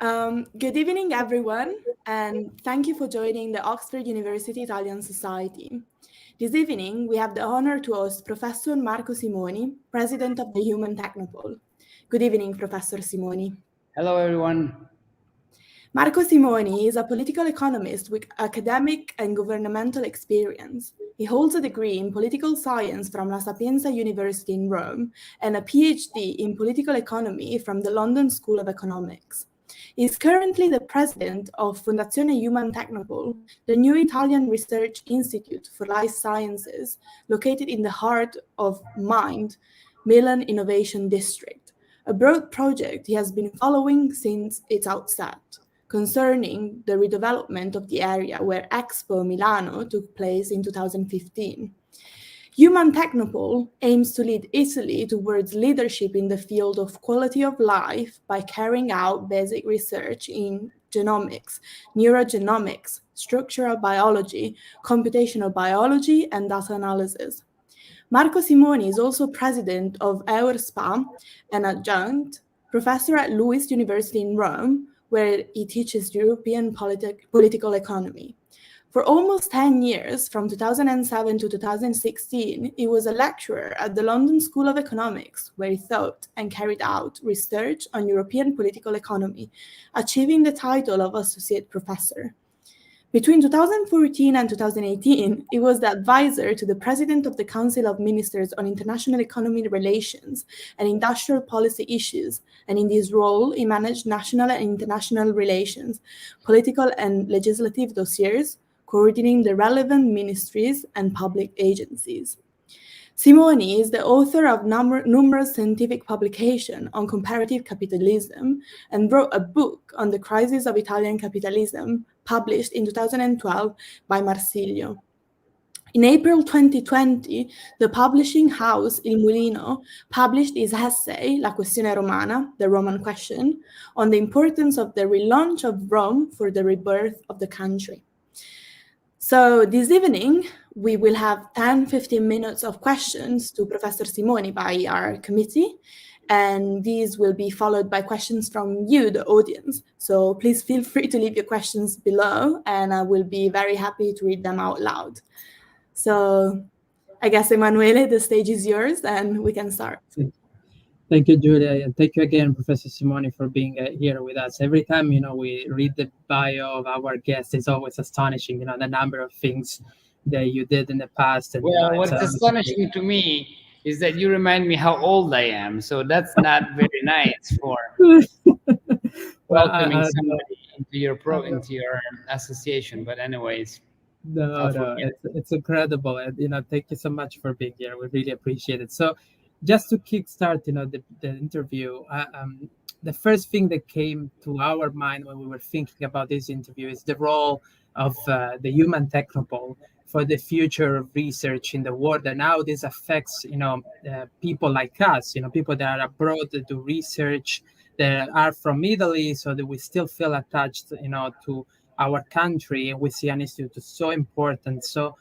Good evening, everyone, and thank you for joining the Oxford University Italian Society. This evening, we have the honor to host Professor Marco Simoni, President of the Human Technopole. Good evening, Professor Simoni. Hello, everyone. Marco Simoni is a political economist with academic and governmental experience. He holds a degree in political science from La Sapienza University in Rome and a PhD in political economy from the London School of Economics. He is currently the president of Fondazione Human Technopole, the new Italian research institute for life sciences located in the heart of MIND, Milan Innovation District, a broad project he has been following since its outset, concerning the redevelopment of the area where Expo Milano took place in 2015. Human Technopole aims to lead Italy towards leadership in the field of quality of life by carrying out basic research in genomics, neurogenomics, structural biology, computational biology, and data analysis. Marco Simoni is also president of EURSPA, an adjunct professor at Lewis University in Rome, where he teaches European political economy. For almost 10 years, from 2007 to 2016, he was a lecturer at the London School of Economics, where he taught and carried out research on European political economy, achieving the title of Associate Professor. Between 2014 and 2018, he was the advisor to the President of the Council of Ministers on International Economic Relations and Industrial Policy Issues, and in this role, he managed national and international relations, political and legislative dossiers, coordinating the relevant ministries and public agencies. Simoni is the author of numerous scientific publications on comparative capitalism and wrote a book on the crisis of Italian capitalism, published in 2012 by Marsilio. In April 2020, the publishing house Il Mulino published his essay, La questione romana, the Roman question, on the importance of the relaunch of Rome for the rebirth of the country. So this evening, we will have 10-15 minutes of questions to Professor Simoni by our committee, and these will be followed by questions from you, the audience. So please feel free to leave your questions below, and I will be very happy to read them out loud. So I guess, Emanuele, the stage is yours, and we can start. Thank you, Julia, and thank you again, Professor Simoni, for being here with us. Every time, we read the bio of our guests, it's always astonishing, the number of things that you did in the past. And, well, what's astonishing to me is that you remind me how old I am, so that's not very nice for welcoming somebody into your association. But anyways. No, it's incredible, and thank you so much for being here. We really appreciate it. So, just to kickstart, the interview, the first thing that came to our mind when we were thinking about this interview is the role of the Human Technopole for the future of research in the world, and how this affects, people like us, people that are abroad that do research, that are from Italy, so that we still feel attached, to our country, and we see an institute so important, so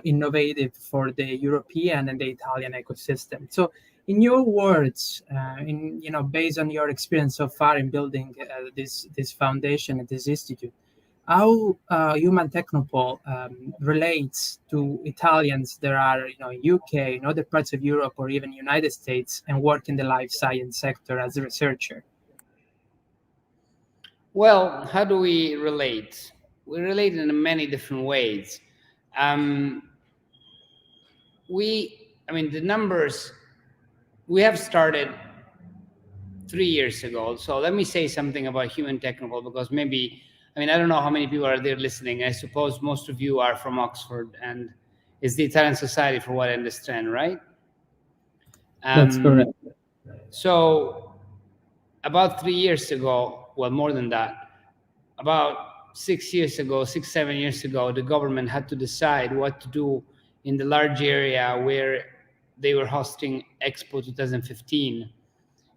innovative for the European and the Italian ecosystem. So, in your words, based on your experience so far in building this foundation and this institute, how Human Technopole relates to Italians that are, UK, in other parts of Europe, or even United States, and work in the life science sector as a researcher? Well, how do we relate? We relate in many different ways. The numbers, we have started 3 years ago. So let me say something about Human Technopole, because maybe, I don't know how many people are there listening. I suppose most of you are from Oxford, and it's the Italian Society, for what I understand, right? That's correct. So about 3 years ago, well, more than that, about 7 years ago, the government had to decide what to do in the large area where they were hosting Expo 2015.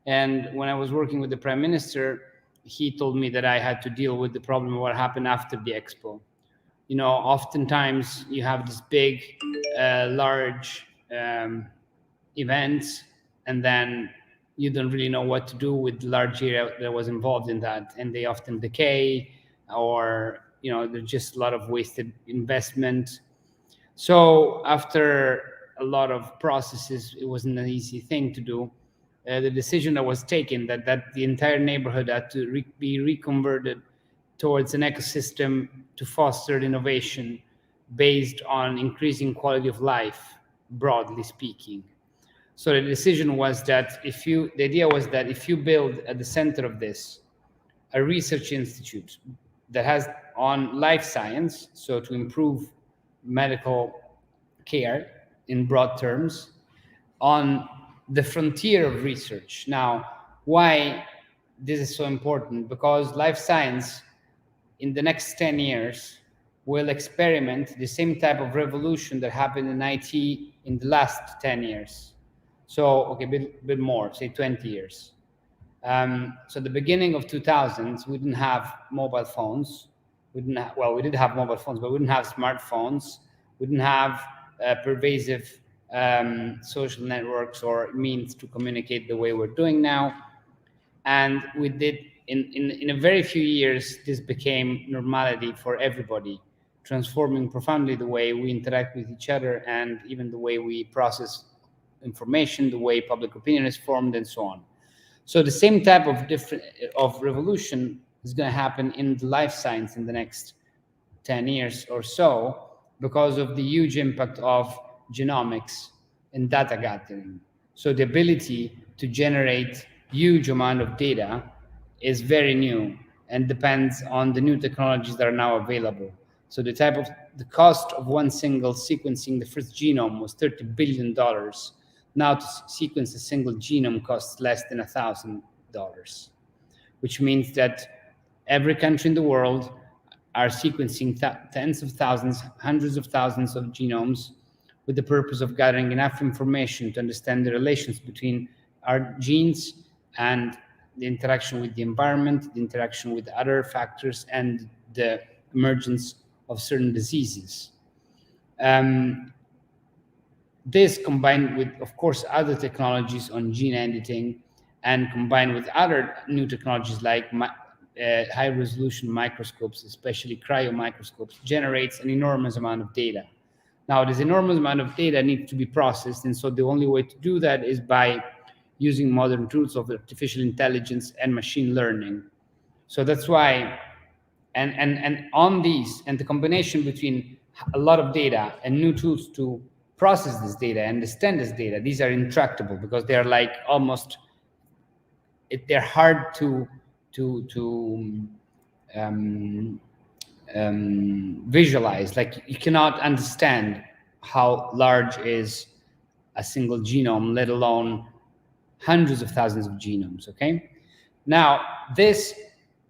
And when I was working with the Prime Minister, he told me that I had to deal with the problem of what happened after the Expo. Oftentimes you have these big, large events, and then you don't really know what to do with the large area that was involved in that, and they often decay, or there's just a lot of wasted investment. So after a lot of processes, it wasn't an easy thing to do. The decision that was taken that the entire neighborhood had to be reconverted towards an ecosystem to foster innovation based on increasing quality of life, broadly speaking. So the decision was that the idea was that if you build at the center of this a research institute that has on life science, so to improve medical care in broad terms, on the frontier of research. Now, why this is so important? Because life science in the next 10 years will experiment the same type of revolution that happened in IT in the last 10 years. So, okay, a bit more, say 20 years. So the beginning of 2000s, we didn't have mobile phones. We did have mobile phones, but we didn't have smartphones. We didn't have pervasive social networks or means to communicate the way we're doing now. And we did, in a very few years, this became normality for everybody, transforming profoundly the way we interact with each other and even the way we process information, the way public opinion is formed, and so on. So the same type of revolution is going to happen in the life science in the next 10 years or so, because of the huge impact of genomics and data gathering. So the ability to generate huge amount of data is very new and depends on the new technologies that are now available. So the cost of one single sequencing the first genome was $30 billion. Now to sequence a single genome costs less than $1,000, which means that every country in the world are sequencing tens of thousands, hundreds of thousands of genomes with the purpose of gathering enough information to understand the relations between our genes and the interaction with the environment, the interaction with other factors, and the emergence of certain diseases. This combined with, of course, other technologies on gene editing, and combined with other new technologies like high-resolution microscopes, especially cryomicroscopes, generates an enormous amount of data. Now, this enormous amount of data needs to be processed, and so the only way to do that is by using modern tools of artificial intelligence and machine learning. So that's why, and on these, and the combination between a lot of data and new tools to process this data, understand this data, these are intractable because they're like almost, they're hard to visualize. Like, you cannot understand how large is a single genome, let alone hundreds of thousands of genomes. Okay, now this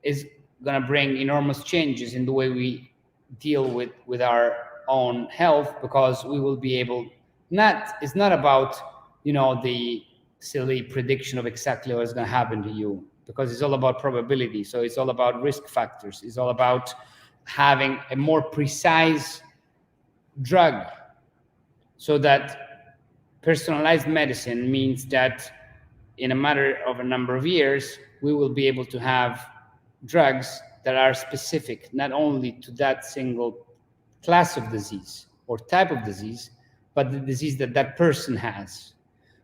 is going to bring enormous changes in the way we deal with our own health, because we will be able, it's not about the silly prediction of exactly what's going to happen to you, because it's all about probability. So it's all about risk factors. It's all about having a more precise drug, so that personalized medicine means that in a matter of a number of years, we will be able to have drugs that are specific not only to that single class of disease or type of disease, but the disease that that person has.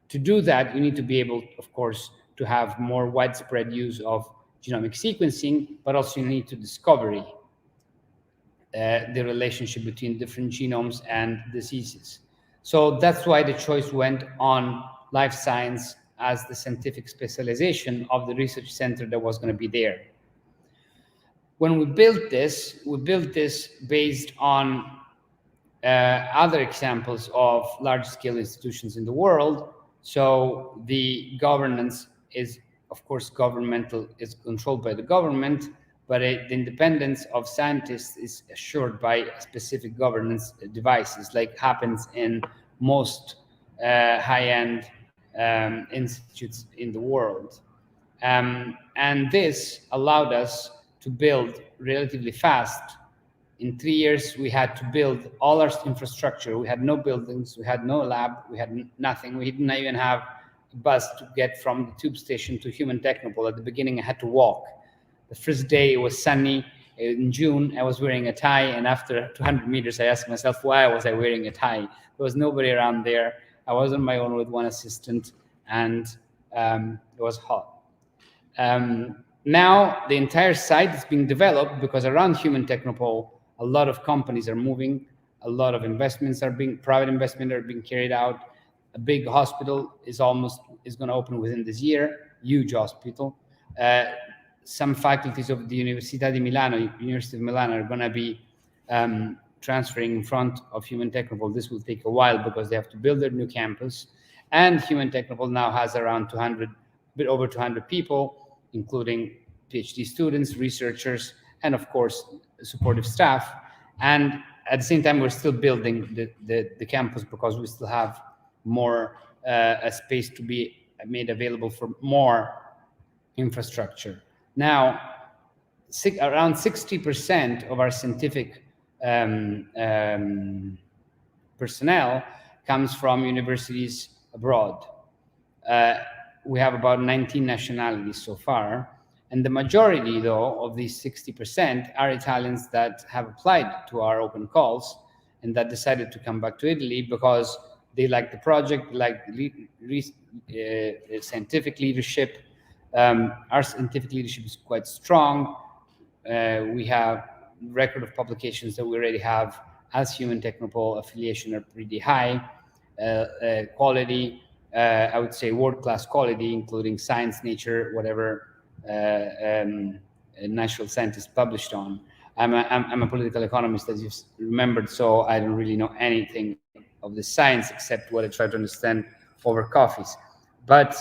To do that, you need to be able, of course, to have more widespread use of genomic sequencing, but also you need to discover the relationship between different genomes and diseases. So that's why the choice went on life science as the scientific specialization of the research center that was going to be there. When we built this based on other examples of large-scale institutions in the world. So the governance is, of course, governmental, is controlled by the government, but the independence of scientists is assured by specific governance devices, like happens in most high-end institutes in the world. And this allowed us to build relatively fast. In 3 years, we had to build all our infrastructure. We had no buildings, we had no lab, we had nothing. We didn't even have bus to get from the tube station to Human Technopole. At the beginning, I had to walk. The first day it was sunny. In June, I was wearing a tie, and after 200 meters, I asked myself, why was I wearing a tie? There was nobody around there. I was on my own with one assistant, and it was hot. Now the entire site is being developed because around Human Technopole, a lot of companies are moving, a lot of private investment are being carried out. A big hospital is going to open within this year, huge hospital. Some faculties of the Università di Milano, University of Milan, are going to be transferring in front of Human Technopole. This will take a while because they have to build their new campus. And Human Technopole now has around 200, a bit over 200 people, including PhD students, researchers, and of course, supportive staff. And at the same time, we're still building the campus because we still have more a space to be made available for more infrastructure. Now, around 60% of our scientific personnel comes from universities abroad. We have about 19 nationalities so far. And the majority, though, of these 60% are Italians that have applied to our open calls and that decided to come back to Italy because they like the project, like scientific leadership. Our scientific leadership is quite strong. We have record of publications that we already have as Human Technopole. Affiliation are pretty high. Quality, I would say world-class quality, including Science, Nature, whatever natural scientists published on. I'm a political economist, as you've remembered, so I don't really know anything of the science except what I try to understand over coffees. But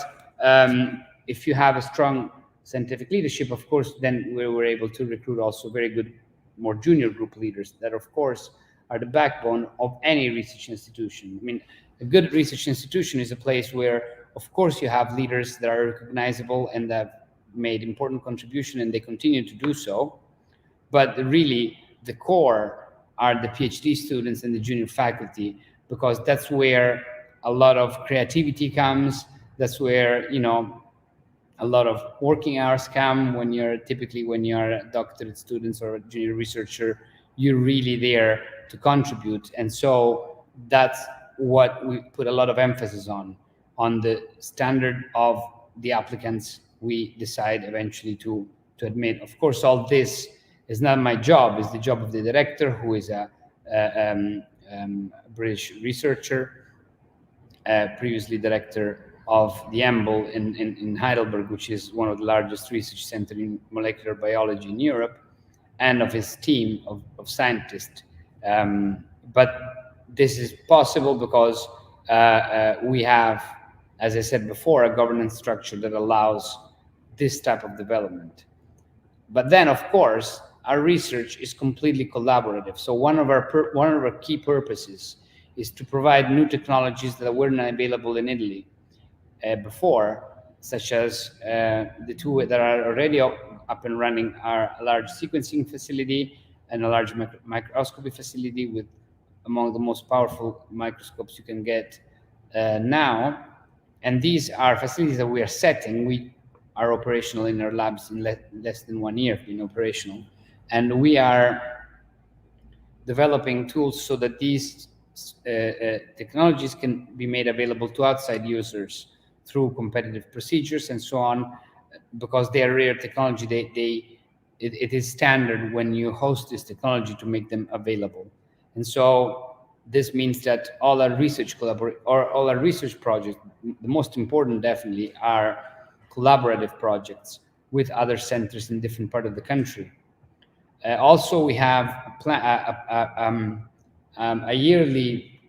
if you have a strong scientific leadership, of course, then we were able to recruit also very good, more junior group leaders that, of course, are the backbone of any research institution. I mean, a good research institution is a place where, of course, you have leaders that are recognizable and that have made important contribution, and they continue to do so. But really, the core are the PhD students and the junior faculty, because that's where a lot of creativity comes. That's where, you know, a lot of working hours come. When you're a doctorate student or a junior researcher, you're really there to contribute. And so that's what we put a lot of emphasis on the standard of the applicants we decide eventually to admit. Of course, all this is not my job. It's the job of the director, who is a British researcher, previously director of the EMBL in Heidelberg, which is one of the largest research centers in molecular biology in Europe, and of his team of scientists. But this is possible because we have, as I said before, a governance structure that allows this type of development. But then, of course, our research is completely collaborative. So one of our key purposes is to provide new technologies that were not available in Italy before, such as the two that are already up and running are a large sequencing facility and a large microscopy facility with among the most powerful microscopes you can get now. And these are facilities that we are setting. We are operational in our labs in less than 1 year being operational. And we are developing tools so that these technologies can be made available to outside users through competitive procedures and so on, because they are rare technology. It is standard when you host this technology to make them available. And so this means that all our research all our research projects, the most important definitely, are collaborative projects with other centers in different parts of the country. Also, we have a yearly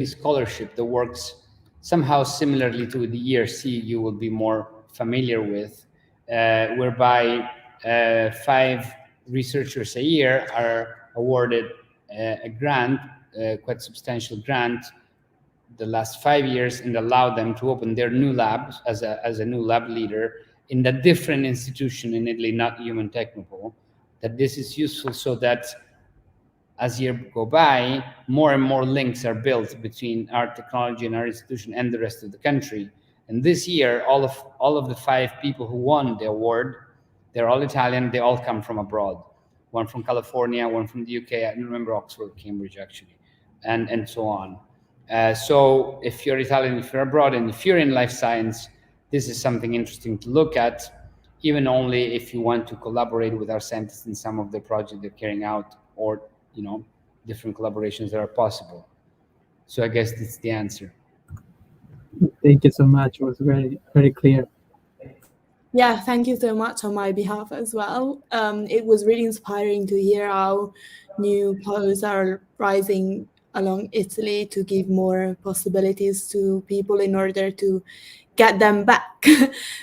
scholarship that works somehow similarly to the ERC you will be more familiar with, whereby 5 researchers a year are awarded a grant, quite substantial grant, the last 5 years, and allow them to open their new labs as a new lab leader in a different institution in Italy, not Human Technopole. That this is useful so that as years go by, more and more links are built between our technology and our institution and the rest of the country, And this year, all of the 5 people who won the award, they're all Italian. They all come from abroad. One from California, one from the UK. I don't remember Oxford, Cambridge actually, and so on. So if you're Italian, if you're abroad, and if you're in life science, this is something interesting to look at, even only if you want to collaborate with our scientists in some of the projects they're carrying out, or different collaborations that are possible. So I guess that's the answer. Thank you so much. It was very, very clear. Yeah, thank you so much on my behalf as well. It was really inspiring to hear how new poles are rising along Italy to give more possibilities to people in order to get them back.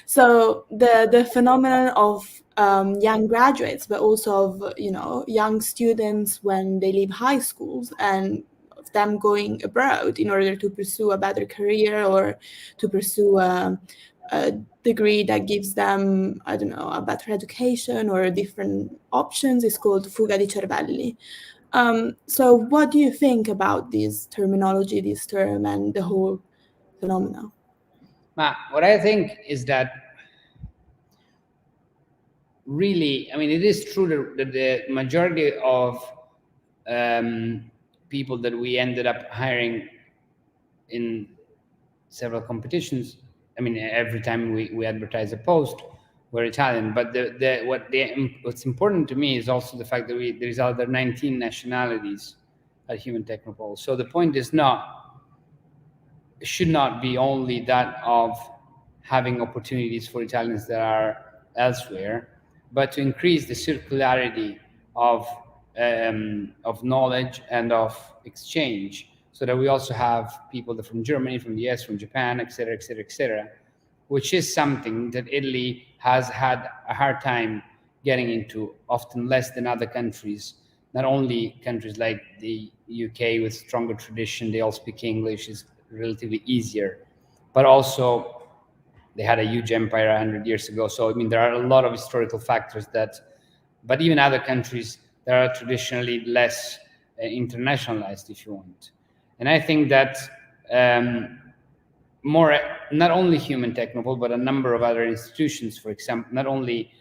So the phenomenon of young graduates, but also of young students when they leave high schools, and of them going abroad in order to pursue a better career or to pursue a degree that gives them, I don't know, a better education or different options, is called fuga di cervelli. So what do you think about this terminology, this term, and the whole phenomena? What I think is that really, I mean, it is true that the majority of people that we ended up hiring in several competitions, I mean, every time we advertise a post, we're Italian. But what's important to me is also the fact that there's other 19 nationalities at Human Technopole. So the point is should not be only that of having opportunities for Italians that are elsewhere, but to increase the circularity of knowledge and of exchange, so that we also have people that from Germany, from the US, from Japan, et cetera, et cetera, et cetera, which is something that Italy has had a hard time getting into, often less than other countries. Not only countries like the UK with stronger tradition, they all speak English, is relatively easier, but also they had a huge empire 100 years ago. So, I mean, there are a lot of historical factors but even other countries that are traditionally less internationalized, if you want. And I think that not only Human Technopole, but a number of other institutions, for example, not only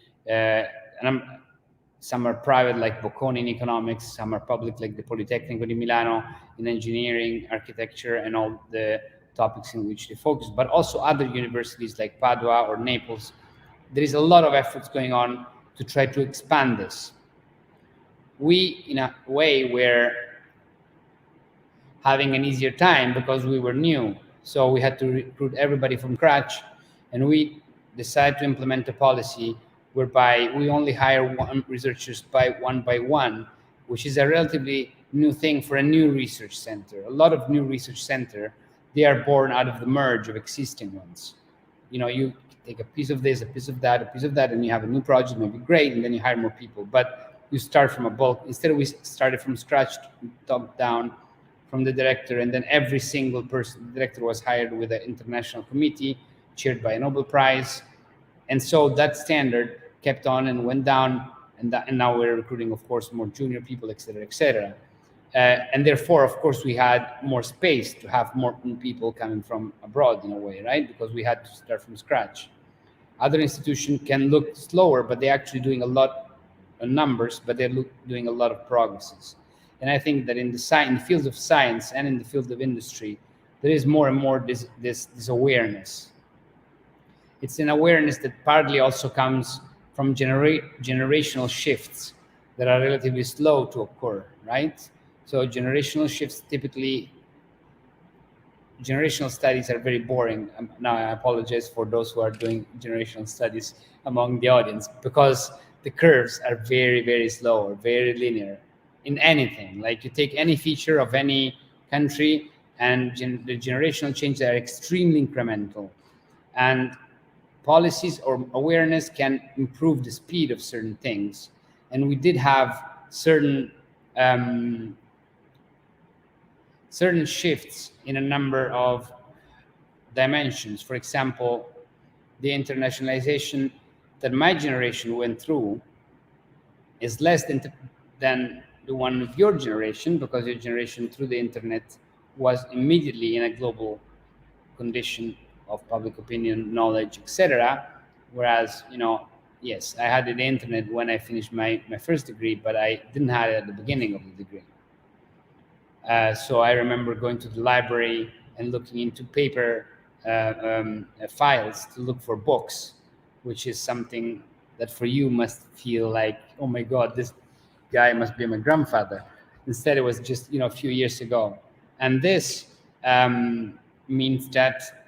some are private, like Bocconi in economics, some are public, like the Politecnico di Milano in engineering, architecture, and all the topics in which they focus, but also other universities like Padua or Naples. There is a lot of efforts going on to try to expand this. We, in a way, were having an easier time because we were new. So we had to recruit everybody from scratch, and we decided to implement a policy whereby we only hire researchers one by one, which is a relatively new thing for a new research center. A lot of new research center, they are born out of the merge of existing ones. You take a piece of this, a piece of that, and you have a new project, maybe great, and then you hire more people. But you start from a bulk. Instead, we started from scratch, top down, from the director, and then every single person, the director was hired with an international committee, chaired by a Nobel Prize. And so that standard kept on and went down, and now we're recruiting, of course, more junior people, et cetera, et cetera. And therefore, of course, we had more space to have more people coming from abroad in a way, right? Because we had to start from scratch. Other institutions can look slower, but they're actually doing a lot of numbers, but they're doing a lot of progresses. And I think that in the field of science and in the field of industry, there is more and more this awareness. It's an awareness that partly also comes from generational shifts that are relatively slow to occur, right? So generational shifts, typically, generational studies are very boring. Now I apologize for those who are doing generational studies among the audience, because the curves are very, very slow or very linear in anything. Like, you take any feature of any country and the generational changes are extremely incremental. And policies or awareness can improve the speed of certain things. And we did have certain shifts in a number of dimensions. For example, the internationalization that my generation went through is less than the one of your generation, because your generation through the internet was immediately in a global condition of public opinion knowledge, etc. Whereas, yes, I had the internet when I finished my first degree, but I didn't have it at the beginning of the degree. So I remember going to the library and looking into paper files to look for books, which is something that for you must feel like, oh my God, this guy must be my grandfather. Instead, it was just a few years ago, and this means that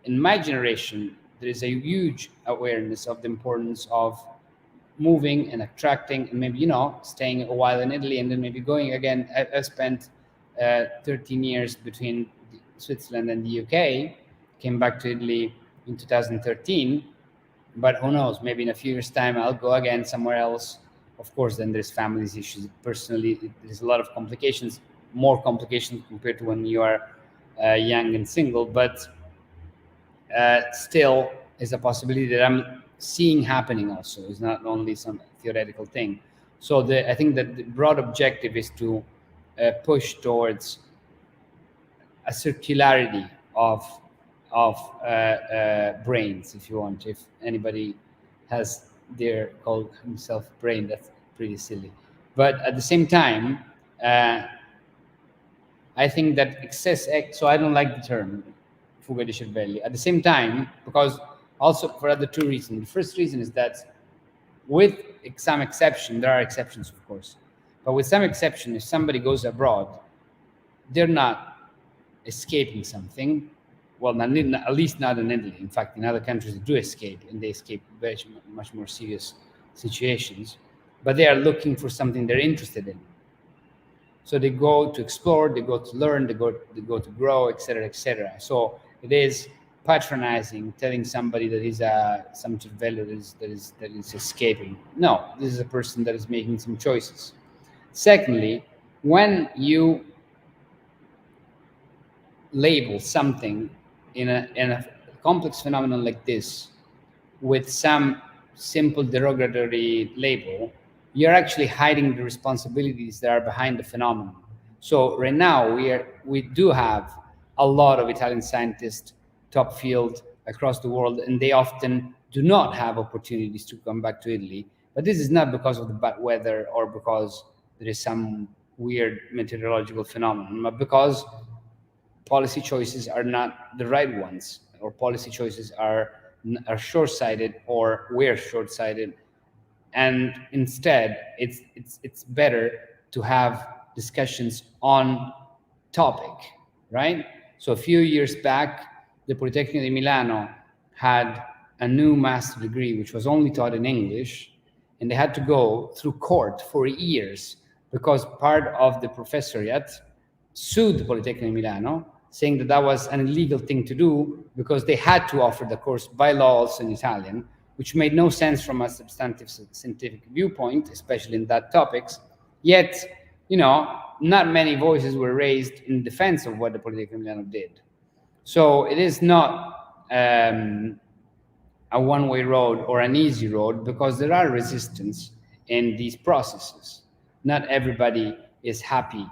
in my generation there is a huge awareness of the importance of moving and attracting, and maybe staying a while in Italy and then maybe going again. I've spent 13 years between Switzerland and the UK. Came back to Italy in 2013, but who knows? Maybe in a few years' time I'll go again somewhere else. Of course, then there's families issues. Personally, there's a lot of complications, more complications compared to when you are young and single. But still, is a possibility that I'm seeing happening. Also, it's not only some theoretical thing. So I think that the broad objective is to push towards a circularity of brains, if you want. If anybody has called himself brain, that's pretty silly. But at the same time, I think that excess. So I don't like the term fuga di cervelli. At the same time, because also for other two reasons. The first reason is that, with some exception, there are exceptions, of course, but with some exception, if somebody goes abroad, they're not escaping something. Well, at least not in Italy. In fact, in other countries, they do escape, and they escape very much more serious situations. But they are looking for something they're interested in. So they go to explore, they go to learn, they go to grow, etc., etc. So it is patronizing telling somebody that he's some cervello that is escaping. No, this is a person that is making some choices. Secondly, when you label something in a complex phenomenon like this with some simple derogatory label, you're actually hiding the responsibilities that are behind the phenomenon. So right now we do have a lot of Italian scientists, top field across the world, and they often do not have opportunities to come back to Italy. But this is not because of the bad weather or because there is some weird meteorological phenomenon, but because policy choices are not the right ones, or policy choices are short-sighted, or we're short-sighted. And instead, it's better to have discussions on topic, right? So a few years back, the Politecnico di Milano had a new master degree which was only taught in English, and they had to go through court for years because part of the professoriate sued the Politecnico di Milano, saying that that was an illegal thing to do because they had to offer the course by law also in Italian, which made no sense from a substantive scientific viewpoint, especially in that topics. Yet, not many voices were raised in defense of what the Politecnico di Milano did. So it is not a one-way road or an easy road, because there are resistance in these processes. Not everybody is happy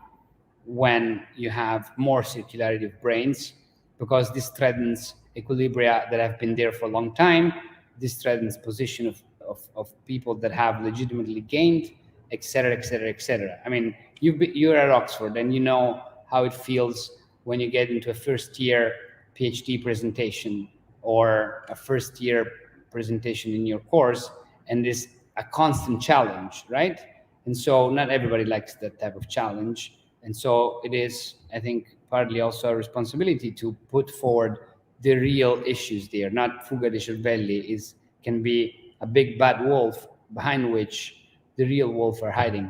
when you have more circularity of brains, because this threatens equilibria that have been there for a long time. This threatens position of people that have legitimately gained, etc., etc., etc. I mean, you're at Oxford, and you know how it feels when you get into a first-year PhD presentation or a first-year presentation in your course, and it's a constant challenge, right? And so not everybody likes that type of challenge. And so it is, I think, partly also a responsibility to put forward the real issues there. Not fuga di cervelli can be a big bad wolf behind which the real wolf are hiding.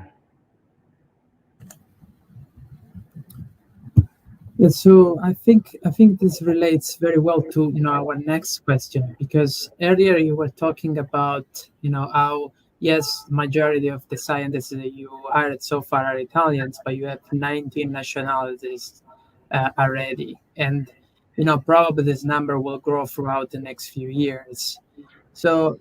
Yeah, so I think this relates very well to our next question, because earlier you were talking about how, yes, majority of the scientists that you hired so far are Italians, but you have 19 nationalities already, and probably this number will grow throughout the next few years. So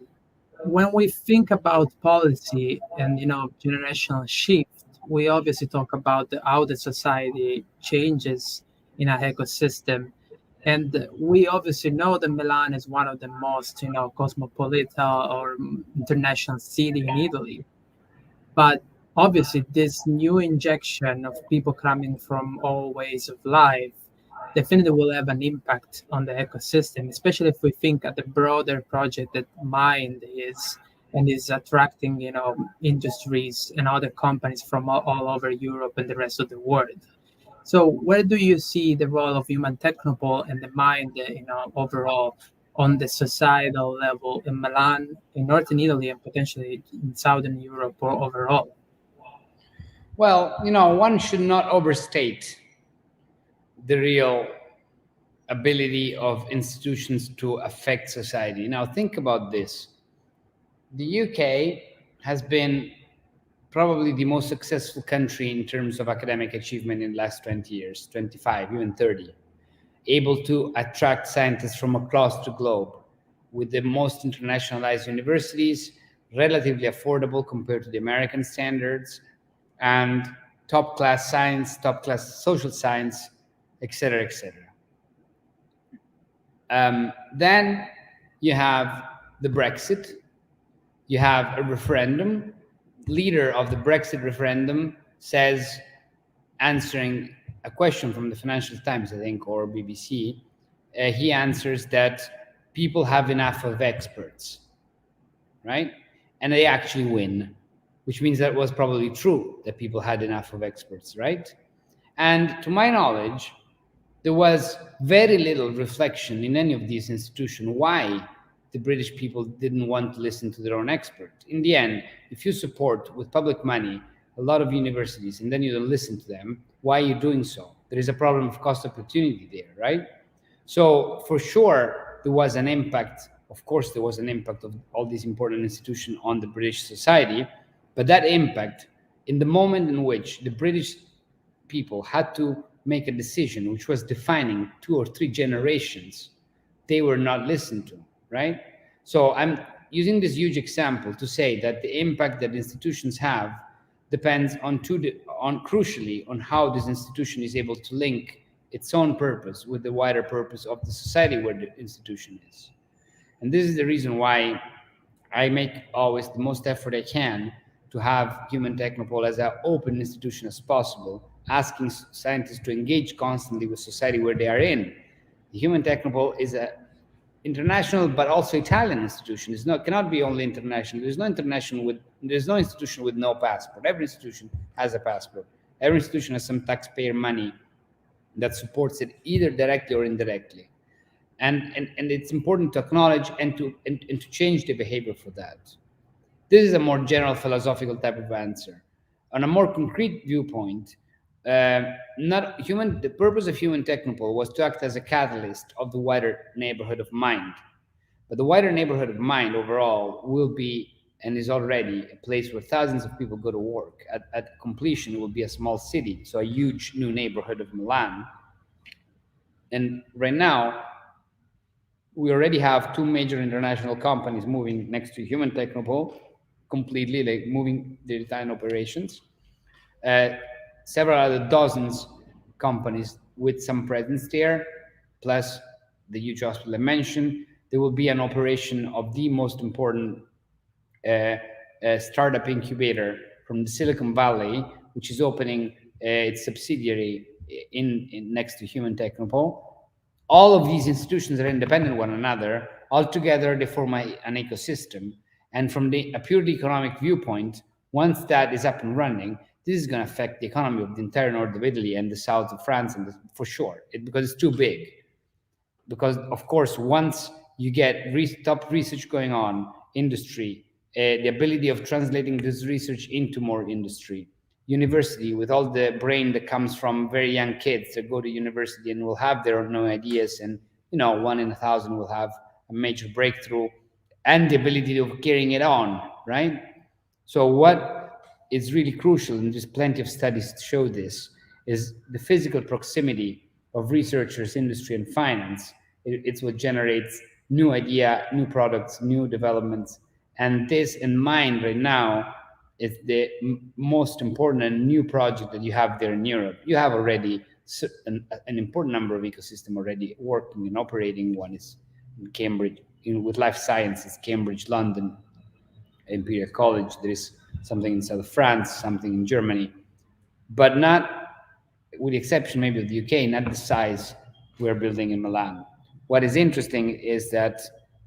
when we think about policy and generational shift, we obviously talk about how the society changes in an ecosystem. And we obviously know that Milan is one of the most, cosmopolitan or international city in Italy. But obviously, this new injection of people coming from all ways of life definitely will have an impact on the ecosystem, especially if we think at the broader project that Mind is and is attracting, industries and other companies from all over Europe and the rest of the world. So, where do you see the role of human technopole and the mind, overall on the societal level in Milan, in northern Italy, and potentially in southern Europe or overall? Well, one should not overstate the real ability of institutions to affect society. Now, think about this. The UK has been probably the most successful country in terms of academic achievement in the last 20 years, 25, even 30, able to attract scientists from across the globe with the most internationalized universities, relatively affordable compared to the American standards, and top class science, top class social science, etc., etc. Then you have the Brexit, you have a referendum. Leader of the Brexit referendum says, answering a question from the Financial Times, I think, or BBC, he answers that people have enough of experts, right? And they actually win, which means that was probably true, that people had enough of experts, right? And to my knowledge, there was very little reflection in any of these institutions why the British people didn't want to listen to their own expert. In the end, if you support with public money a lot of universities and then you don't listen to them, why are you doing so? There is a problem of cost opportunity there, right? So for sure, there was an impact. Of course, there was an impact of all these important institutions on the British society, but that impact, in the moment in which the British people had to make a decision which was defining 2 or 3 generations, they were not listened to, right? So I'm using this huge example to say that the impact that institutions have depends on crucially on how this institution is able to link its own purpose with the wider purpose of the society where the institution is. And this is the reason why I make always the most effort I can to have Human Technopole as an open institution as possible, asking scientists to engage constantly with society where they are in. The Human Technopole is an international but also Italian institution. Cannot be only international. There's no institution with no passport. Every institution has a passport. Every institution has some taxpayer money that supports it either directly or indirectly. And it's important to acknowledge and to change the behavior for that. This is a more general philosophical type of answer. On a more concrete viewpoint, the purpose of Human Technopole was to act as a catalyst of the wider neighborhood of mind. But the wider neighborhood of mind overall will be and is already a place where thousands of people go to work. At completion, it will be a small city, so a huge new neighborhood of Milan. And right now, we already have 2 major international companies moving next to Human Technopole, completely, like moving their Italian operations. Several other dozens companies with some presence there, plus the huge hospital I mentioned. There will be an operation of the most important startup incubator from the Silicon Valley, which is opening its subsidiary in next to Human Technopole. All of these institutions are independent of one another. Altogether, they form an ecosystem. And from a purely economic viewpoint, once that is up and running, this is going to affect the economy of the entire north of Italy and the south of France, for sure, because it's too big. Because, of course, once you get top research going on, industry, the ability of translating this research into more industry, university with all the brain that comes from very young kids that go to university and will have their own ideas, and 1 in 1,000 will have a major breakthrough, and the ability of carrying it on, right? So what is really crucial, and there's plenty of studies to show this, is the physical proximity of researchers, industry, and finance. It's what generates new idea, new products, new developments. And this in mind right now is the most important and new project that you have there in Europe. You have already an important number of ecosystems already working and operating. One is in Cambridge, with life sciences, Cambridge, London, Imperial College. There is something in south of France, something in Germany, but not, with the exception maybe of the UK, not the size we're building in Milan. What is interesting is that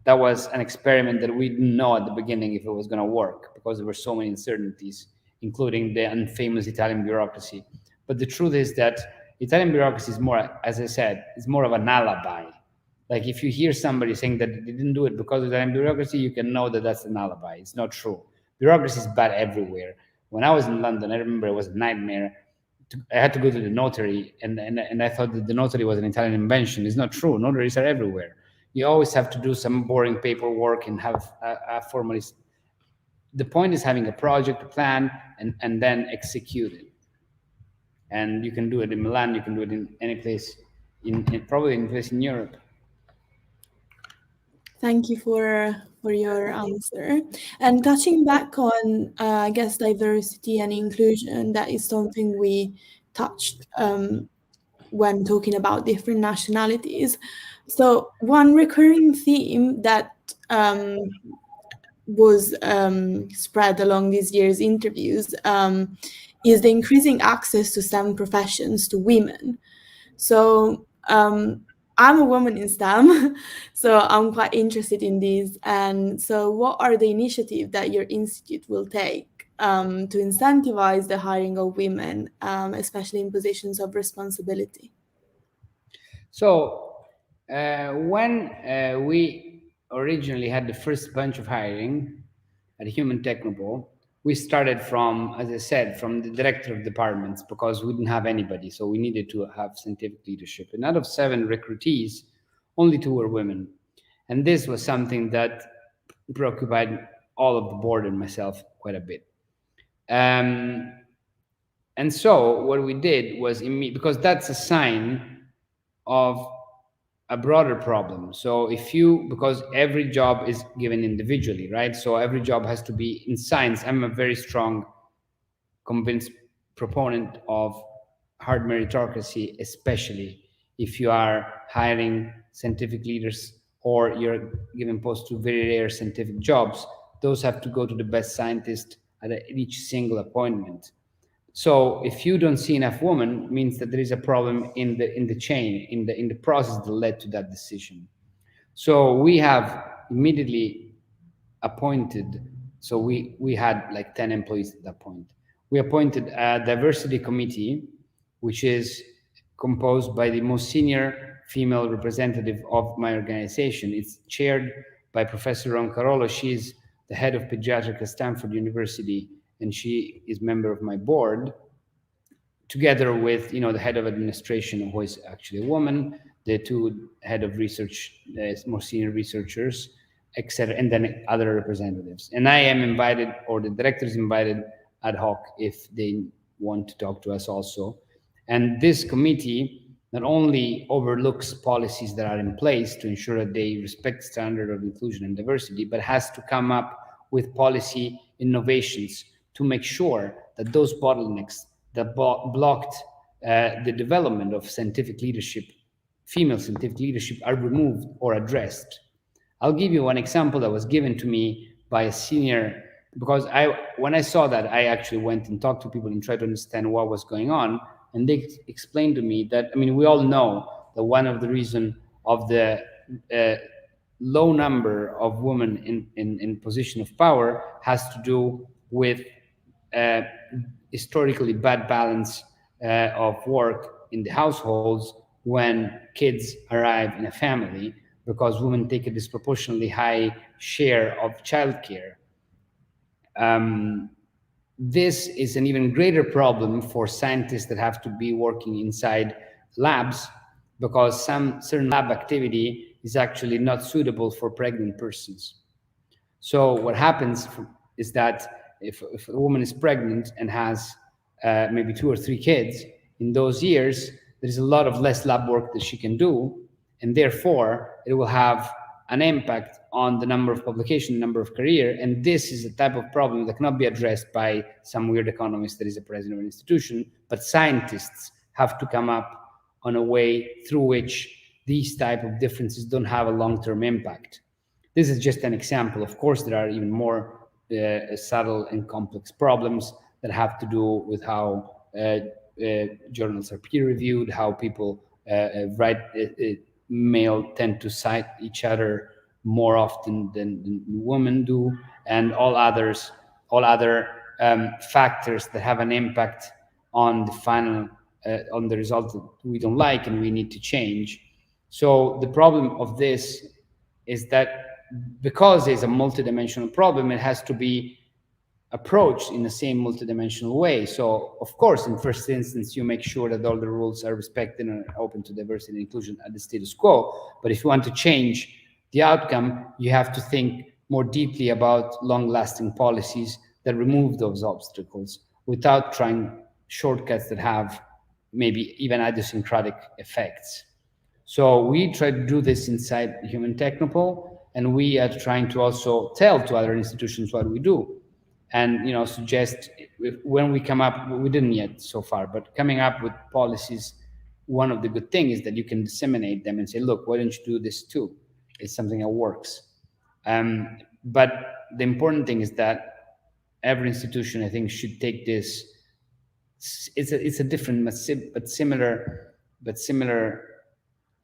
that was an experiment that we didn't know at the beginning if it was going to work, because there were so many uncertainties, including the infamous Italian bureaucracy. But the truth is that Italian bureaucracy is more, as I said, is more of an alibi. Like if you hear somebody saying that they didn't do it because of Italian bureaucracy, you can know that that's an alibi. It's not true. Bureaucracy is bad everywhere. When I was in London, I remember it was a nightmare. I had to go to the notary, and I thought that the notary was an Italian invention. It's not true. Notaries are everywhere. You always have to do some boring paperwork and have a formalist. The point is having a project, a plan, and then execute it. And you can do it in Milan. You can do it in any place, probably any place in Europe. Thank you for your answer. And touching back on, I guess, diversity and inclusion, that is something we touched when talking about different nationalities. So one recurring theme that was spread along these years' interviews is the increasing access to STEM professions to women. So I'm a woman in STEM, so I'm quite interested in these. And so what are the initiatives that your institute will take to incentivize the hiring of women, especially in positions of responsibility? So when we originally had the first bunch of hiring at Human Technopole, we started from, as I said, from the director of departments, because we didn't have anybody. So we needed to have scientific leadership. And out of 7 recruitees, only 2 were women. And this was something that preoccupied all of the board and myself quite a bit. And so what we did was, because that's a sign of a broader problem. So because every job is given individually, right? So every job has to be in science. I'm a very strong, convinced proponent of hard meritocracy, especially if you are hiring scientific leaders or you're giving posts to very rare scientific jobs. Those have to go to the best scientist at each single appointment. So if you don't see enough women, it means that there is a problem in the chain, in the process that led to that decision. So we have immediately appointed. So we had like 10 employees at that point. We appointed a diversity committee, which is composed by the most senior female representative of my organization. It's chaired by Professor Roncarolo. She's the head of pediatrics at Stanford University, and she is member of my board, together with the head of administration, who is actually a woman, the 2 head of research, more senior researchers, etc., and then other representatives. And I am invited, or the director is invited ad hoc if they want to talk to us also. And this committee not only overlooks policies that are in place to ensure that they respect standard of inclusion and diversity, but has to come up with policy innovations to make sure that those bottlenecks that blocked the development of scientific leadership, female scientific leadership, are removed or addressed. I'll give you one example that was given to me by a senior, because when I saw that, I actually went and talked to people and tried to understand what was going on. And they explained to me that, we all know that one of the reasons of the low number of women in position of power has to do with historically bad balance of work in the households when kids arrive in a family, because women take a disproportionately high share of childcare. This is an even greater problem for scientists that have to be working inside labs, because some certain lab activity is actually not suitable for pregnant persons. So what happens is that if a woman is pregnant and has maybe 2 or 3 kids, in those years, there's a lot of less lab work that she can do, and therefore it will have an impact on the number of publications, number of career. And this is a type of problem that cannot be addressed by some weird economist that is a president of an institution, but scientists have to come up on a way through which these type of differences don't have a long-term impact. This is just an example. Of course, there are even more subtle and complex problems that have to do with how journals are peer-reviewed, how people male tend to cite each other more often than women do, and all other factors that have an impact on the final on the result that we don't like and we need to change. So the problem of this is that because it's a multidimensional problem, it has to be approached in the same multidimensional way. So, of course, in first instance, you make sure that all the rules are respected and are open to diversity and inclusion at the status quo. But if you want to change the outcome, you have to think more deeply about long-lasting policies that remove those obstacles without trying shortcuts that have maybe even idiosyncratic effects. So we try to do this inside Human Technopole, and we are trying to also tell to other institutions what we do, and suggest when we come up. We didn't yet so far, but coming up with policies. One of the good things is that you can disseminate them and say, look, why don't you do this too? It's something that works. But the important thing is that every institution, I think, should take this. It's a different but similar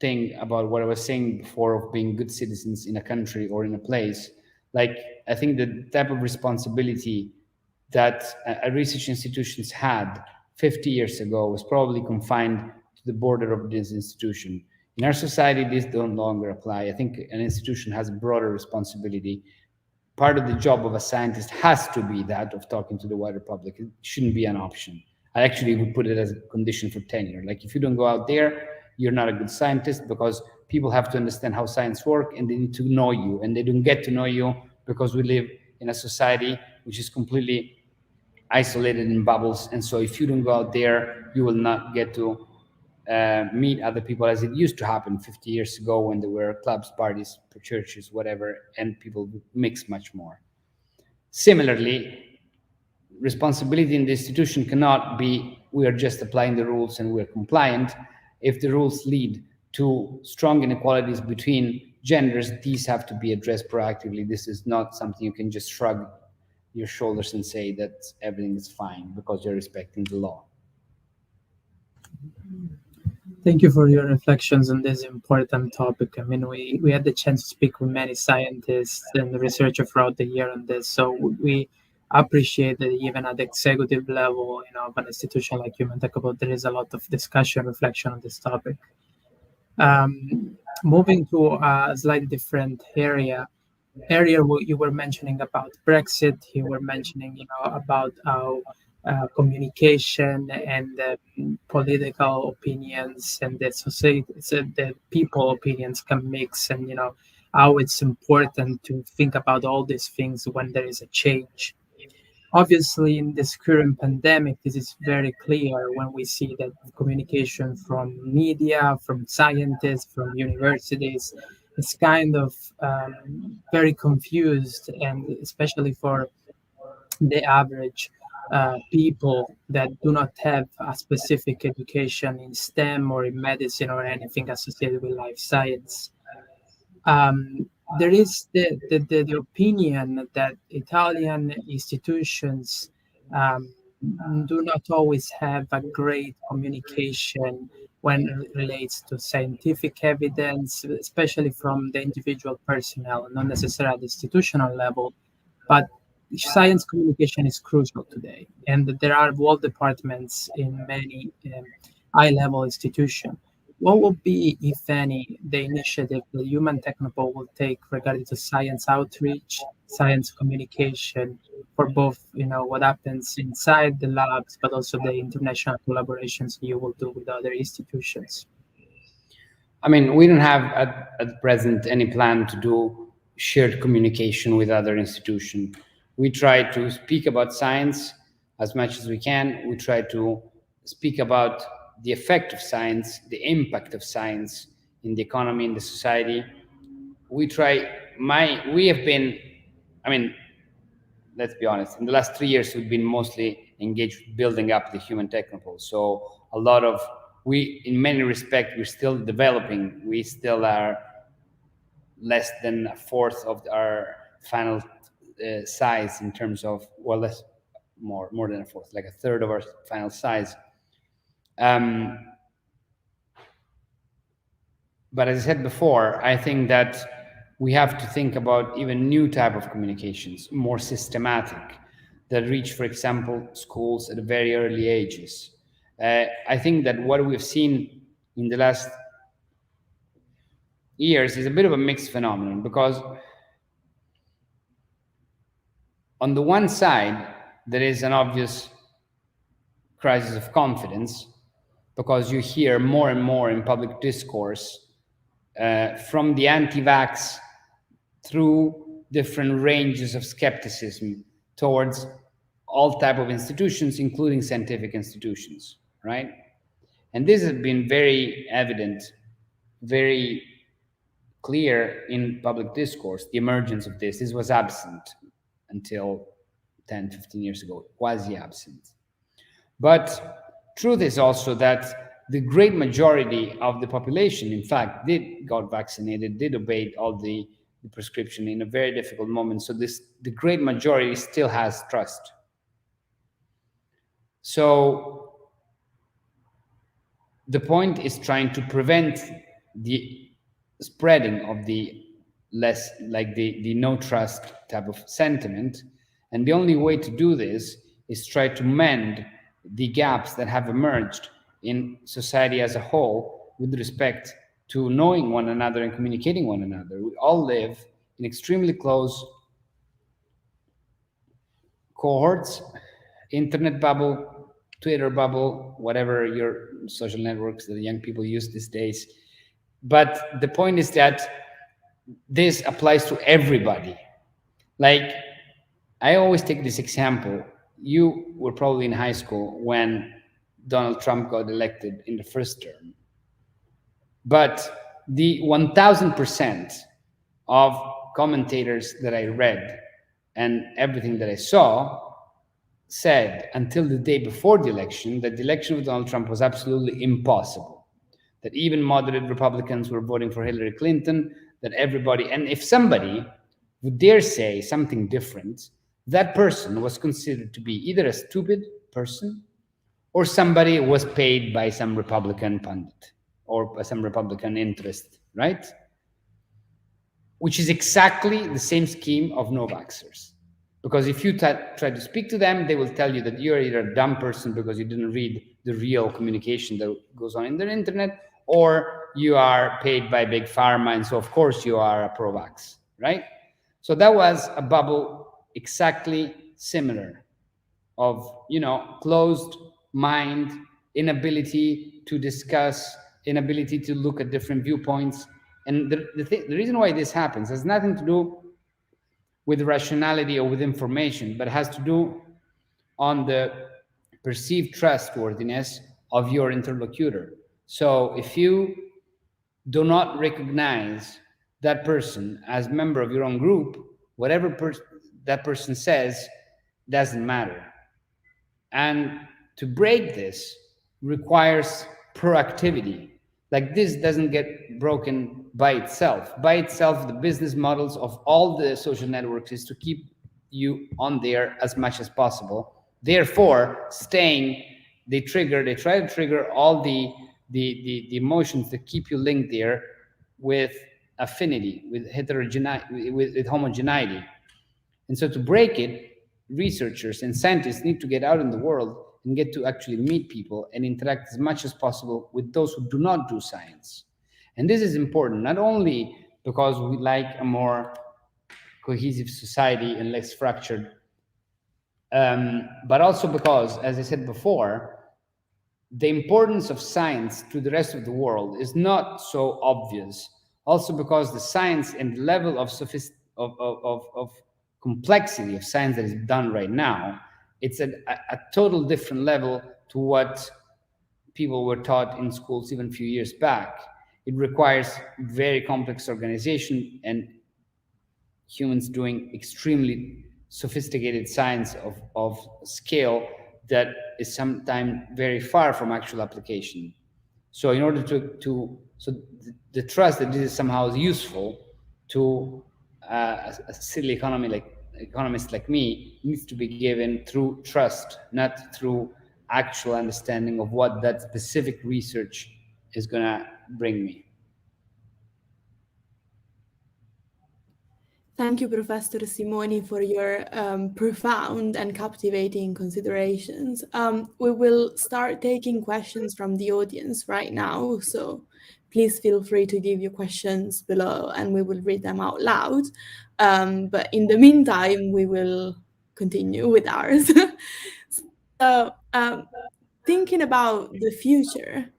thing about what I was saying before of being good citizens in a country or in a place. Like, I think the type of responsibility that research institutions had 50 years ago was probably confined to the border of this institution. In our society, this no longer apply. I think an institution has a broader responsibility. Part of the job of a scientist has to be that of talking to the wider public. It shouldn't be an option. I actually would put it as a condition for tenure. Like, if you don't go out there, you're not a good scientist, because people have to understand how science works, and they need to know you, and they don't get to know you because we live in a society which is completely isolated in bubbles. And so if you don't go out there, you will not get to meet other people as it used to happen 50 years ago, when there were clubs, parties, churches, whatever, and people mix much more. Similarly, responsibility in the institution cannot be we are just applying the rules and we're compliant. If the rules lead to strong inequalities between genders, these have to be addressed proactively. This is not something you can just shrug your shoulders and say that everything is fine because you're respecting the law. Thank you for your reflections on this important topic. I mean, we had the chance to speak with many scientists and researchers throughout the year on this, so we appreciate that even at the executive level, of an institution like Human Technopole, there is a lot of discussion, reflection on this topic. Moving to a slightly different area where you were mentioning about Brexit, you were mentioning, about how communication and political opinions and the society, the people opinions can mix, and how it's important to think about all these things when there is a change. Obviously, in this current pandemic, this is very clear when we see that communication from media, from scientists, from universities is kind of very confused, and especially for the average people that do not have a specific education in STEM or in medicine or anything associated with life science. There is the opinion that Italian institutions do not always have a great communication when it relates to scientific evidence, especially from the individual personnel, not necessarily at the institutional level, but science communication is crucial today. And there are world departments in many high-level institutions. What will be, if any, the initiative that Human Technopole will take regarding to science outreach, science communication, for both, what happens inside the labs, but also the international collaborations you will do with other institutions? I mean, we don't have at present any plan to do shared communication with other institutions. We try to speak about science as much as we can. We try to speak about the effect of science, the impact of science in the economy, in the society. We have been, let's be honest, in the last 3 years, we've been mostly engaged with building up the Human Technopole. So a lot of we, in many respects, we're still developing. We still are less than a fourth of our final size in terms of, well, less, more than a fourth, like a third of our final size. But as I said before, I think that we have to think about even new type of communications, more systematic, that reach, for example, schools at very early ages. I think that what we've seen in the last years is a bit of a mixed phenomenon, because on the one side, there is an obvious crisis of confidence, because you hear more and more in public discourse from the anti-vax through different ranges of skepticism towards all type of institutions, including scientific institutions, right? And this has been very evident, very clear in public discourse, the emergence of this. This was absent until 10, 15 years ago, quasi absent. But truth is also that the great majority of the population, in fact, got vaccinated, did obey all the prescription in a very difficult moment. So the great majority still has trust. So the point is trying to prevent the spreading of the less, like the no trust type of sentiment. And the only way to do this is try to mend the gaps that have emerged in society as a whole with respect to knowing one another and communicating one another. We all live in extremely close cohorts, internet bubble, Twitter bubble, whatever your social networks that the young people use these days. But the point is that this applies to everybody. Like, I always take this example. You were probably in high school when Donald Trump got elected in the first term. But the 1000% of commentators that I read and everything that I saw said until the day before the election that the election of Donald Trump was absolutely impossible, that even moderate Republicans were voting for Hillary Clinton, that everybody, and if somebody would dare say something different, that person was considered to be either a stupid person or somebody who was paid by some Republican pundit or by some Republican interest, right? Which is exactly the same scheme of no-vaxxers. Because if you try to speak to them, they will tell you that you're either a dumb person because you didn't read the real communication that goes on in the internet, or you are paid by big pharma, and so of course you are a pro-vax, right? So that was a bubble exactly similar of, closed mind, inability to discuss, inability to look at different viewpoints. And the reason why this happens has nothing to do with rationality or with information, but has to do on the perceived trustworthiness of your interlocutor. So if you do not recognize that person as member of your own group, whatever that person says doesn't matter. And to break this requires proactivity. Like, this doesn't get broken by itself. By itself, the business models of all the social networks is to keep you on there as much as possible. Therefore, they try to trigger all the emotions that keep you linked there with affinity, with heterogeneity, with homogeneity. And so to break it, researchers and scientists need to get out in the world and get to actually meet people and interact as much as possible with those who do not do science. And this is important, not only because we like a more cohesive society and less fractured, but also because, as I said before, the importance of science to the rest of the world is not so obvious. Also because the science and the level of complexity of science that is done right now, it's a total different level to what people were taught in schools even a few years back. It requires very complex organization and humans doing extremely sophisticated science of scale that is sometimes very far from actual application. So in order so the trust that this is somehow useful to a silly economist like me needs to be given through trust, not through actual understanding of what that specific research is going to bring me. Thank you, Professor Simoni, for your profound and captivating considerations. We will start taking questions from the audience right now, so please feel free to give your questions below and we will read them out loud. But in the meantime, we will continue with ours. So, thinking about the future,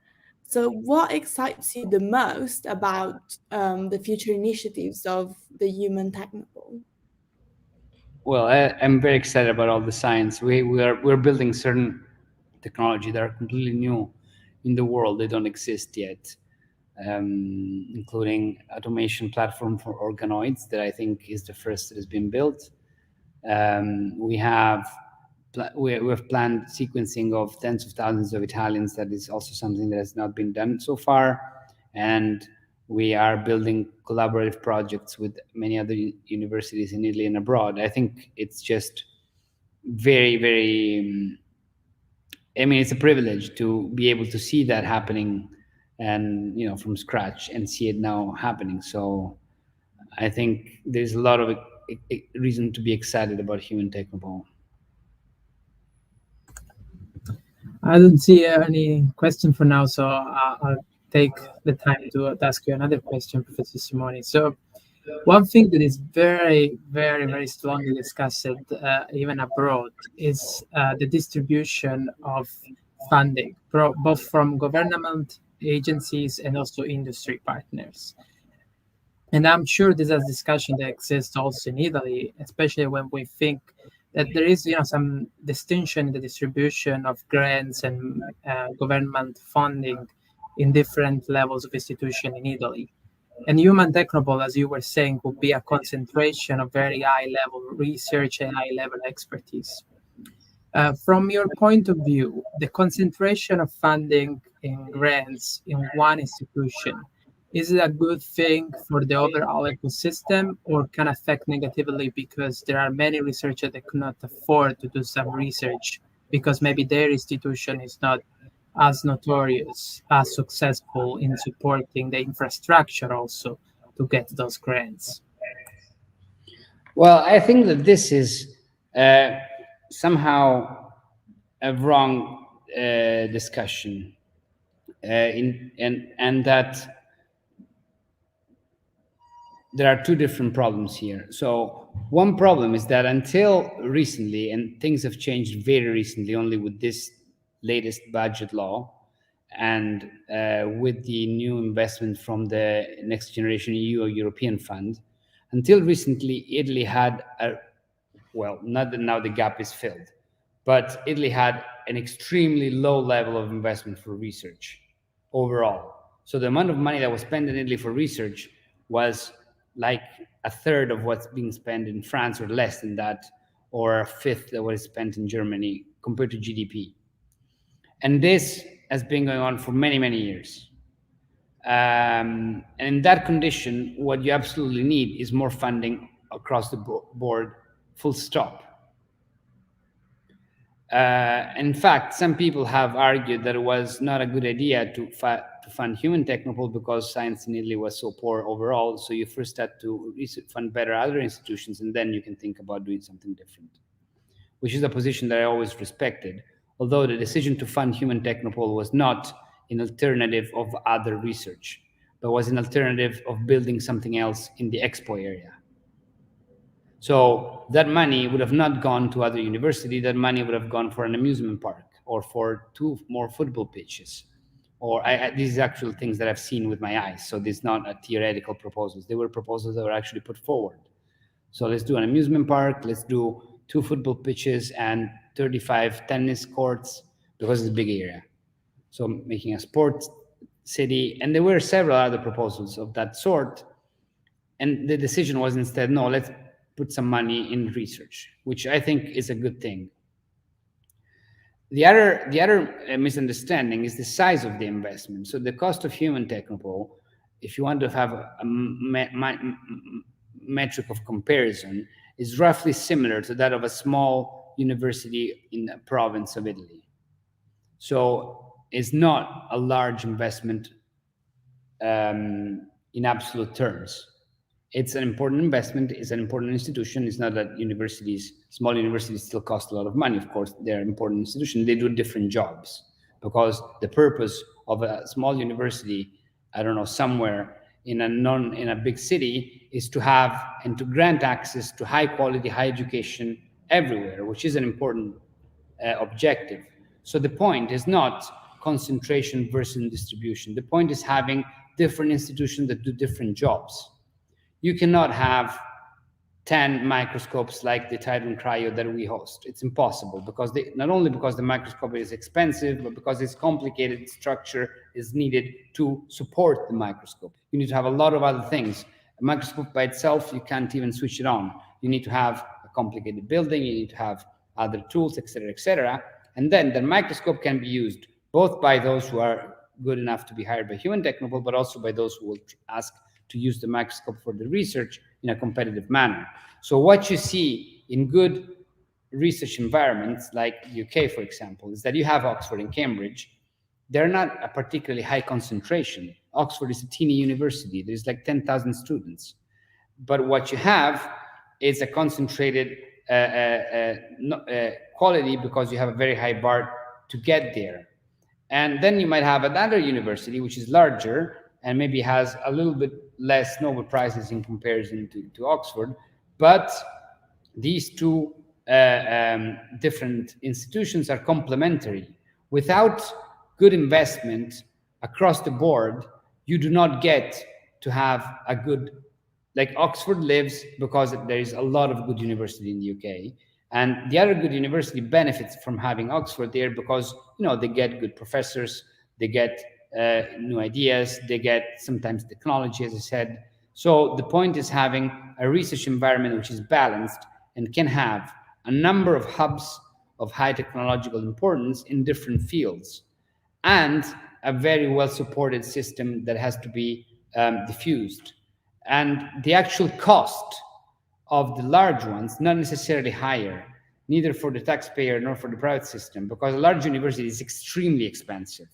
so what excites you the most about the future initiatives of the Human Technopole? Well, I'm very excited about all the science. We're building certain technology that are completely new in the world. They don't exist yet, including automation platform for organoids that I think is the first that has been built. We have planned sequencing of tens of thousands of Italians. That is also something that has not been done so far. And we are building collaborative projects with many other universities in Italy and abroad. I think it's just very, very, I mean, it's a privilege to be able to see that happening and, from scratch and see it now happening. So I think there's a lot of reason to be excited about Human Technopole. I don't see any question for now, so I'll take the time to ask you another question, Professor Simoni. So, one thing that is very, very, very strongly discussed, even abroad, is the distribution of funding, both from government agencies and also industry partners. And I'm sure this is a discussion that exists also in Italy, especially when we think that there is, some distinction in the distribution of grants and government funding in different levels of institution in Italy. And Human Technopole, as you were saying, would be a concentration of very high-level research and high-level expertise. From your point of view, the concentration of funding in grants in one institution, is it a good thing for the overall ecosystem or can affect negatively because there are many researchers that cannot afford to do some research because maybe their institution is not as notorious, as successful in supporting the infrastructure also to get those grants? Well, I think that this is somehow a wrong discussion, and that there are two different problems here. So one problem is that until recently, and things have changed very recently, only with this latest budget law and with the new investment from the Next Generation EU or European Fund, until recently, Italy had not that now the gap is filled, but Italy had an extremely low level of investment for research overall. So the amount of money that was spent in Italy for research was like a third of what's being spent in France, or less than that, or a fifth of what is spent in Germany compared to GDP. And this has been going on for many, many years. And in that condition, what you absolutely need is more funding across the board, full stop. In fact, some people have argued that it was not a good idea to fund Human Technopole because science in Italy was so poor overall. So you first had to fund better other institutions, and then you can think about doing something different, which is a position that I always respected, although the decision to fund Human Technopole was not an alternative of other research, but was an alternative of building something else in the Expo area. So that money would have not gone to other university. That money would have gone for an amusement park or for 2 more football pitches. Or these are actual things that I've seen with my eyes. So these not theoretical proposals. They were proposals that were actually put forward. So let's do an amusement park. Let's do 2 football pitches and 35 tennis courts because it's a big area. So making a sports city. And there were several other proposals of that sort. And the decision was instead, no, let's put some money in research, which I think is a good thing. The other misunderstanding is the size of the investment. So the cost of human Technopole, if you want to have a metric of comparison, is roughly similar to that of a small university in a province of Italy. So it's not a large investment in absolute terms. It's an important investment, it's an important institution. It's not that small universities still cost a lot of money. Of course, they're important institutions. They do different jobs, because the purpose of a small university, I don't know, somewhere in a big city, is to have and to grant access to high quality, high education everywhere, which is an important objective. So the point is not concentration versus distribution. The point is having different institutions that do different jobs. You cannot have 10 microscopes like the Titan Cryo that we host. It's impossible, because not only because the microscope is expensive, but because its complicated structure is needed to support the microscope. You need to have a lot of other things. A microscope by itself, you can't even switch it on. You need to have a complicated building, you need to have other tools, etc., etc. And then the microscope can be used both by those who are good enough to be hired by Human Technopole, but also by those who will ask to use the microscope for the research in a competitive manner. So what you see in good research environments like UK, for example, is that you have Oxford and Cambridge. They're not a particularly high concentration. Oxford is a teeny university. There's like 10,000 students. But what you have is a concentrated quality, because you have a very high bar to get there. And then you might have another university which is larger and maybe has a little bit less Nobel Prizes in comparison to Oxford, but these two different institutions are complementary. Without good investment across the board, you do not get to have a good, like Oxford lives because there is a lot of good university in the UK, and the other good university benefits from having Oxford there because, you know, they get good professors, they get new ideas, they get sometimes technology, as I said. So the point is having a research environment which is balanced and can have a number of hubs of high technological importance in different fields, and a very well supported system that has to be diffused. And the actual cost of the large ones, not necessarily higher, neither for the taxpayer nor for the private system, because a large university is extremely expensive.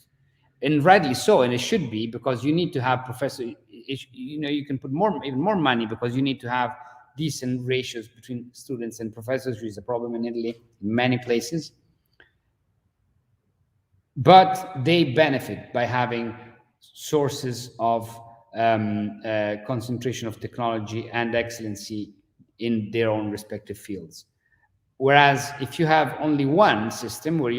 And rightly so, and it should be, because you need to have professors, you know, you can put even more money, because you need to have decent ratios between students and professors, which is a problem in Italy, in many places. But they benefit by having sources of concentration of technology and excellency in their own respective fields. Whereas if you have only one system where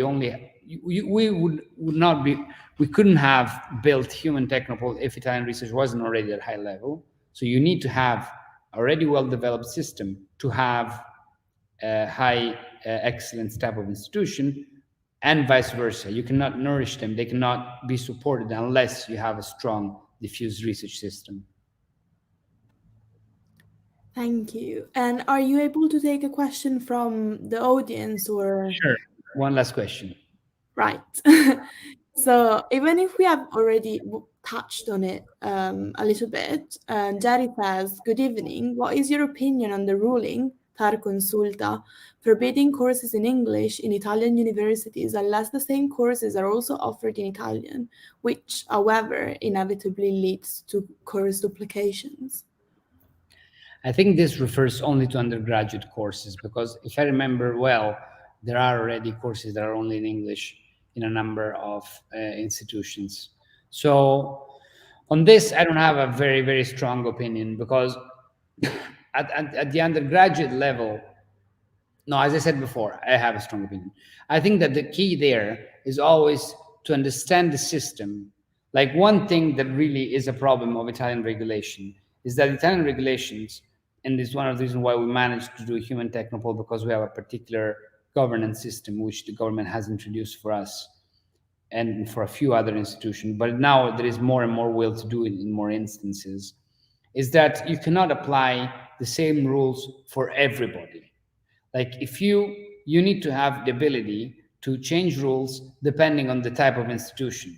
we couldn't have built Human Technopole if Italian research wasn't already at high level. So you need to have a already well-developed system to have a high excellence type of institution, and vice versa. You cannot nourish them, they cannot be supported unless you have a strong diffuse research system. Thank you. And are you able to take a question from the audience or? Sure. One last question. Right. So even if we have already touched on it a little bit, Jerry says, good evening. What is your opinion on the ruling, TAR Consulta, forbidding courses in English in Italian universities unless the same courses are also offered in Italian, which, however, inevitably leads to course duplications? I think this refers only to undergraduate courses, because if I remember well, there are already courses that are only in English in a number of institutions. So on this, I don't have a very, very strong opinion, because at the undergraduate level, no, as I said before, I have a strong opinion. I think that the key there is always to understand the system. Like, one thing that really is a problem of Italian regulation is that Italian regulations, and this is one of the reasons why we managed to do Human Technopole, because we have a particular governance system which the government has introduced for us and for a few other institutions, but now there is more and more will to do it in more instances, is that you cannot apply the same rules for everybody. Like, if you need to have the ability to change rules depending on the type of institution.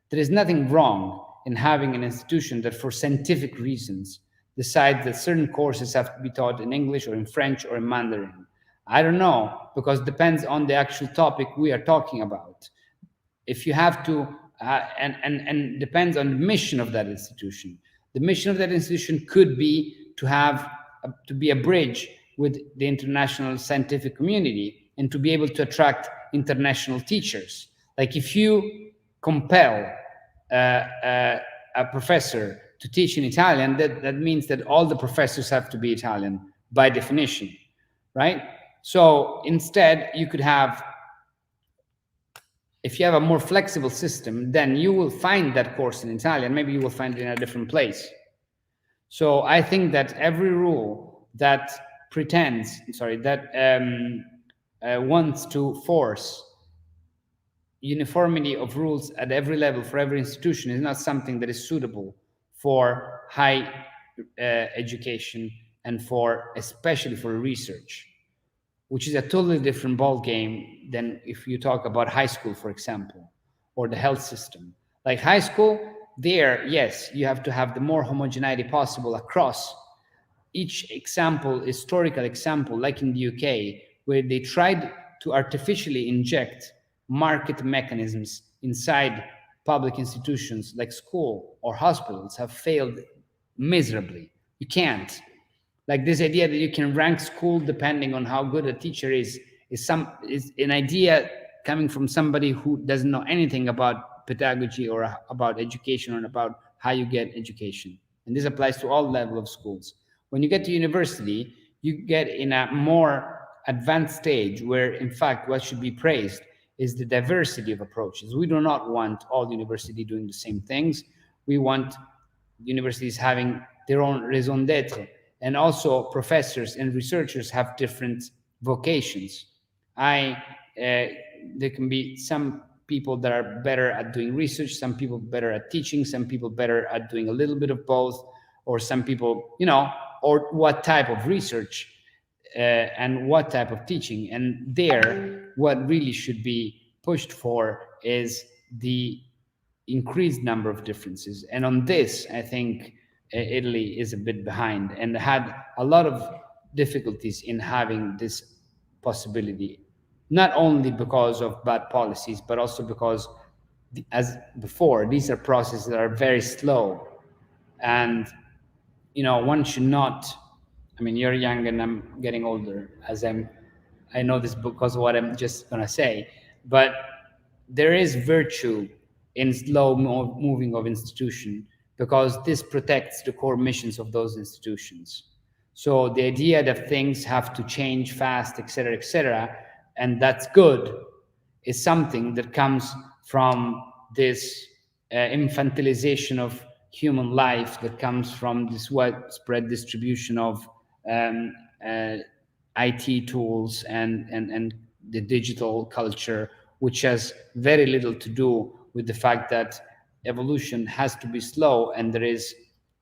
There is nothing wrong in having an institution that, for scientific reasons, decides that certain courses have to be taught in English or in French or in Mandarin. I don't know, because it depends on the actual topic we are talking about. If you have to, and depends on the mission of that institution. The mission of that institution could be to be a bridge with the international scientific community and to be able to attract international teachers. Like if you compel a professor to teach in Italian, that means that all the professors have to be Italian by definition, right? So instead, you could have, if you have a more flexible system, then you will find that course in Italian. Maybe you will find it in a different place. So I think that every rule that wants to force uniformity of rules at every level for every institution is not something that is suitable for high education and especially for research, which is a totally different ball game than if you talk about high school, for example, or the health system. Like high school, there, yes, you have to have the more homogeneity possible across each historical example, like in the UK, where they tried to artificially inject market mechanisms inside public institutions like school or hospitals, have failed miserably. You can't. Like this idea that you can rank school depending on how good a teacher is an idea coming from somebody who doesn't know anything about pedagogy or about education or about how you get education. And this applies to all levels of schools. When you get to university, you get in a more advanced stage where, in fact, what should be praised is the diversity of approaches. We do not want all universities doing the same things. We want universities having their own raison d'etre. And also professors and researchers have different vocations. There can be some people that are better at doing research, some people better at teaching, some people better at doing a little bit of both, or some people, or what type of research and what type of teaching. And there, what really should be pushed for is the increased number of differences. And on this, I think Italy is a bit behind and had a lot of difficulties in having this possibility, not only because of bad policies, but also because, as before, these are processes that are very slow. And, one should not, you're young and I'm getting older, I know this because of what I'm just going to say, but there is virtue in slow moving of institution, because this protects the core missions of those institutions. So the idea that things have to change fast, et cetera, and that's good, is something that comes from this infantilization of human life, that comes from this widespread distribution of IT tools and the digital culture, which has very little to do with the fact that evolution has to be slow, and there is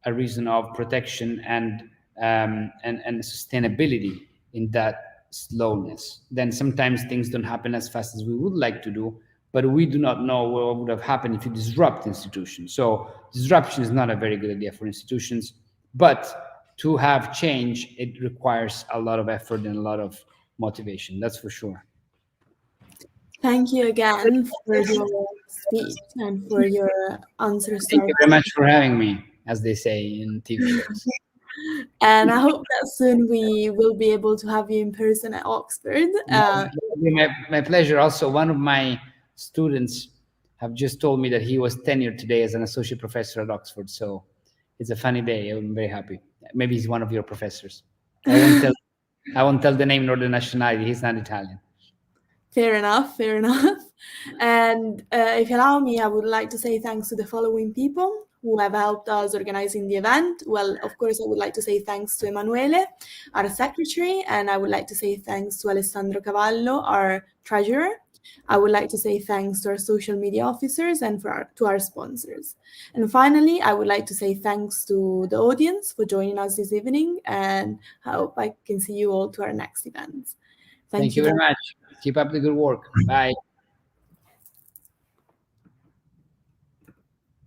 a reason of protection and sustainability in that slowness. Then sometimes things don't happen as fast as we would like to do, but we do not know what would have happened if you disrupt institutions. So disruption is not a very good idea for institutions, but to have change, it requires a lot of effort and a lot of motivation, that's for sure. Thank you again for your speech and for your answers. Thank you very much for having me, as they say in TV shows. And I hope that soon we will be able to have you in person at Oxford. My pleasure. Also, one of my students have just told me that he was tenured today as an associate professor at Oxford. So it's a funny day. I'm very happy. Maybe he's one of your professors. I won't tell the name nor the nationality. He's not Italian. Fair enough. And if you allow me, I would like to say thanks to the following people who have helped us organizing the event. Well, of course, I would like to say thanks to Emanuele, our secretary, and I would like to say thanks to Alessandro Cavallo, our treasurer. I would like to say thanks to our social media officers and to our sponsors. And finally, I would like to say thanks to the audience for joining us this evening, and I hope I can see you all to our next event. Thank you very much. Keep up the good work. Bye.